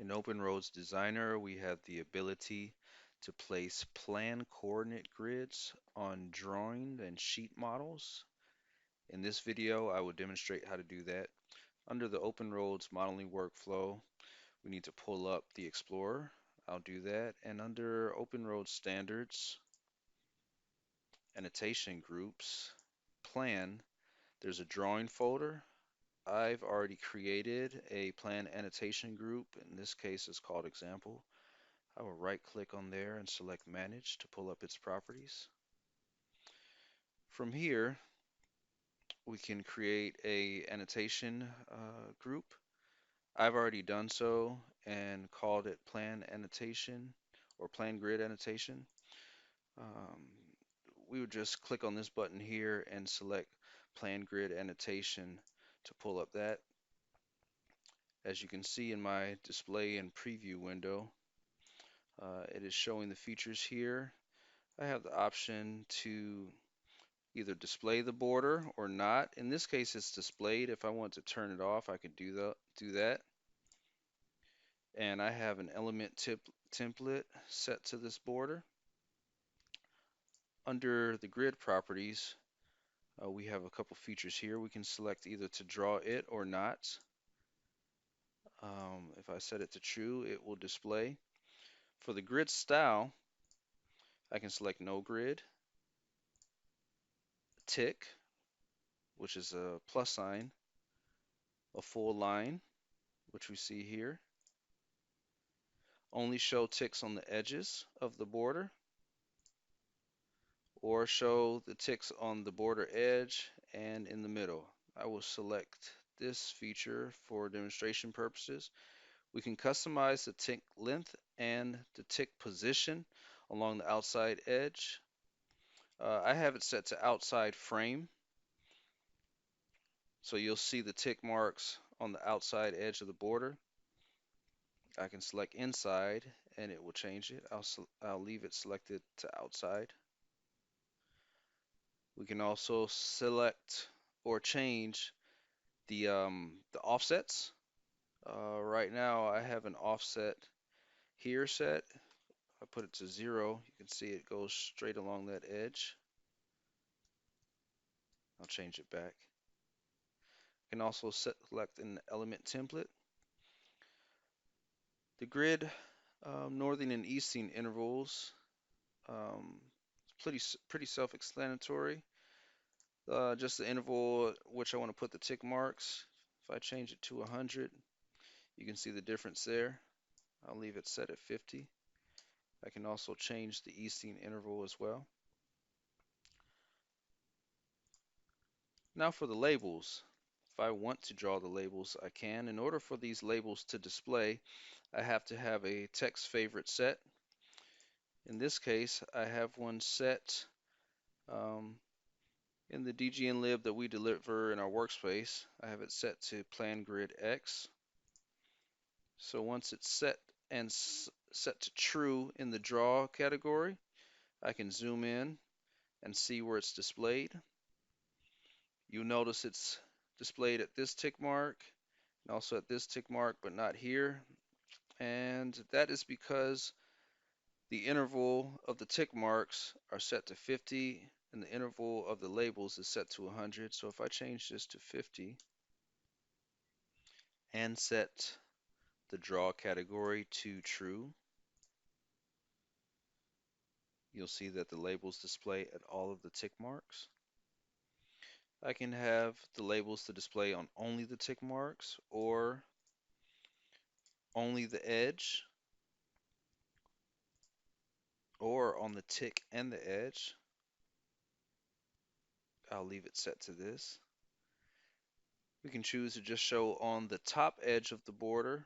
In OpenRoads Designer, we have the ability to place plan coordinate grids on drawing and sheet models. In this video, I will demonstrate how to do that. Under the OpenRoads modeling workflow, we need to pull up the Explorer. I'll do that. And under OpenRoads standards, annotation groups, plan, there's a drawing folder. I've already created a plan annotation group. In this case, it's called example. I will right click on there and select manage to pull up its properties. From here, we can create a annotation group. I've already done so and called it plan annotation or plan grid annotation. Um, we would just click on this button here and select plan grid annotation to pull up that. As you can see in my display and preview window, it is showing the features here. I have the option to either display the border or not. In this case, it's displayed. If I want to turn it off, I could do that. And I have an element template set to this border. Under the grid properties, we have a couple features here. We can select either to draw it or not. If I set it to true, it will display. For the grid style, I can select no grid, tick, which is a plus sign, a full line, which we see here, only show ticks on the edges of the border, or show the ticks on the border edge and in the middle. I will select this feature for demonstration purposes. We can customize the tick length and the tick position along the outside edge. I have it set to outside frame, so you'll see the tick marks on the outside edge of the border. I can select inside and it will change it. I'll leave it selected to outside. We can also select or change the offsets. Right now I have an offset here set. I put it to 0. You can see it goes straight along that edge. I'll change it back. You can also select an element template. The grid northern and eastern intervals, pretty self-explanatory. Just the interval which I want to put the tick marks. If I change it to 100, you can see the difference there. I'll leave it set at 50. I can also change the easting interval as well. Now for the labels. If I want to draw the labels, I can. In order for these labels to display, I have to have a text favorite set. In this case, I have one set in the dgnlib that we deliver in our workspace. I have it set to plan grid X. So once it's set and set to true in the draw category, I can zoom in and see where it's displayed. You'll notice it's displayed at this tick mark and also at this tick mark, but not here. And that is because the interval of the tick marks are set to 50 and the interval of the labels is set to 100. So if I change this to 50 and set the draw category to true, you'll see that the labels display at all of the tick marks. I can have the labels to display on only the tick marks or only the edge or on the tick and the edge. I'll leave it set to this. We can choose to just show on the top edge of the border,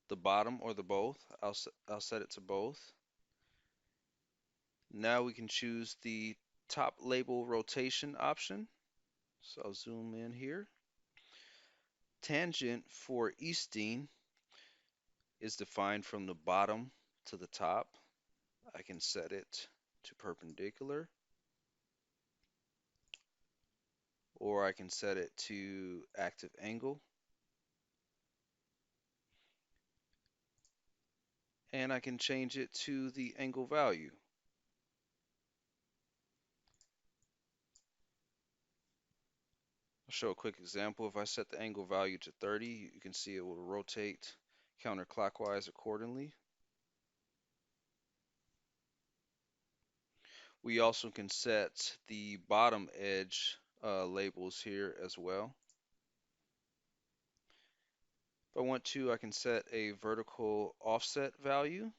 the bottom, or the both. I'll set it to both. Now we can choose the top label rotation option. So I'll zoom in here. Tangent for easting is defined from the bottom to the top. I can set it to perpendicular or I can set it to active angle, and I can change it to the angle value. I'll show a quick example. If I set the angle value to 30, you can see it will rotate counterclockwise accordingly. We also can set the bottom edge labels here as well. If I want to, I can set a vertical offset value.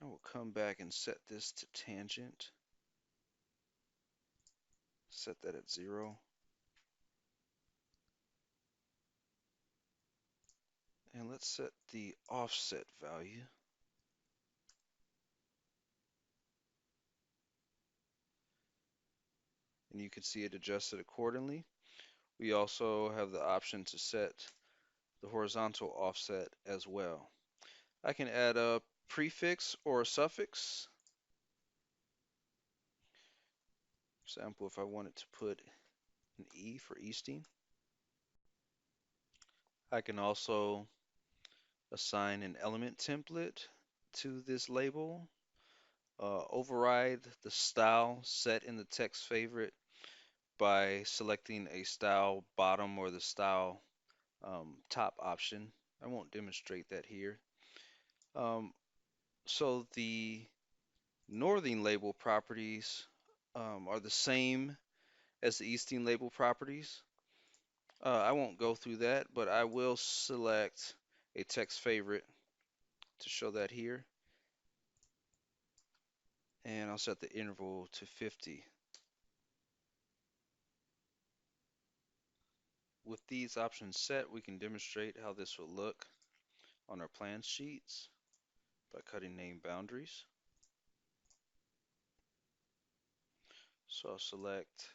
I will come back and set this to tangent. Set that at 0. And let's set the offset value. And you can see it adjusted accordingly. We also have the option to set the horizontal offset as well. I can add a prefix or a suffix. For example, if I wanted to put an E for Easting, I can also assign an element template to this label, override the style set in the text favorite by selecting a style bottom or the style top option. I won't demonstrate that here. So the northing label properties are the same as the easting label properties. I won't go through that, but I will select a text favorite to show that here. And I'll set the interval to 50. With these options set, we can demonstrate how this will look on our plan sheets by cutting name boundaries. So I'll select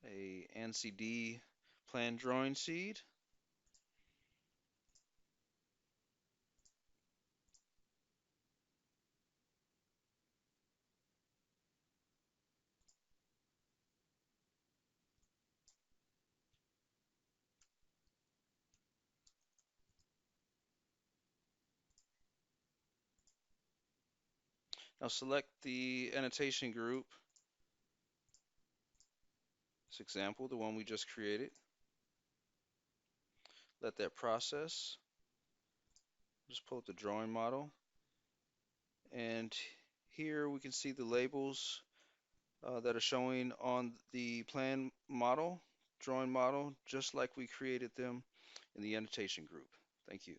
a NCD plan drawing seed. Now select the annotation group, this example, the one we just created. Let that process. Just pull up the drawing model. And here we can see the labels that are showing on the plan model, drawing model, just like we created them in the annotation group. Thank you.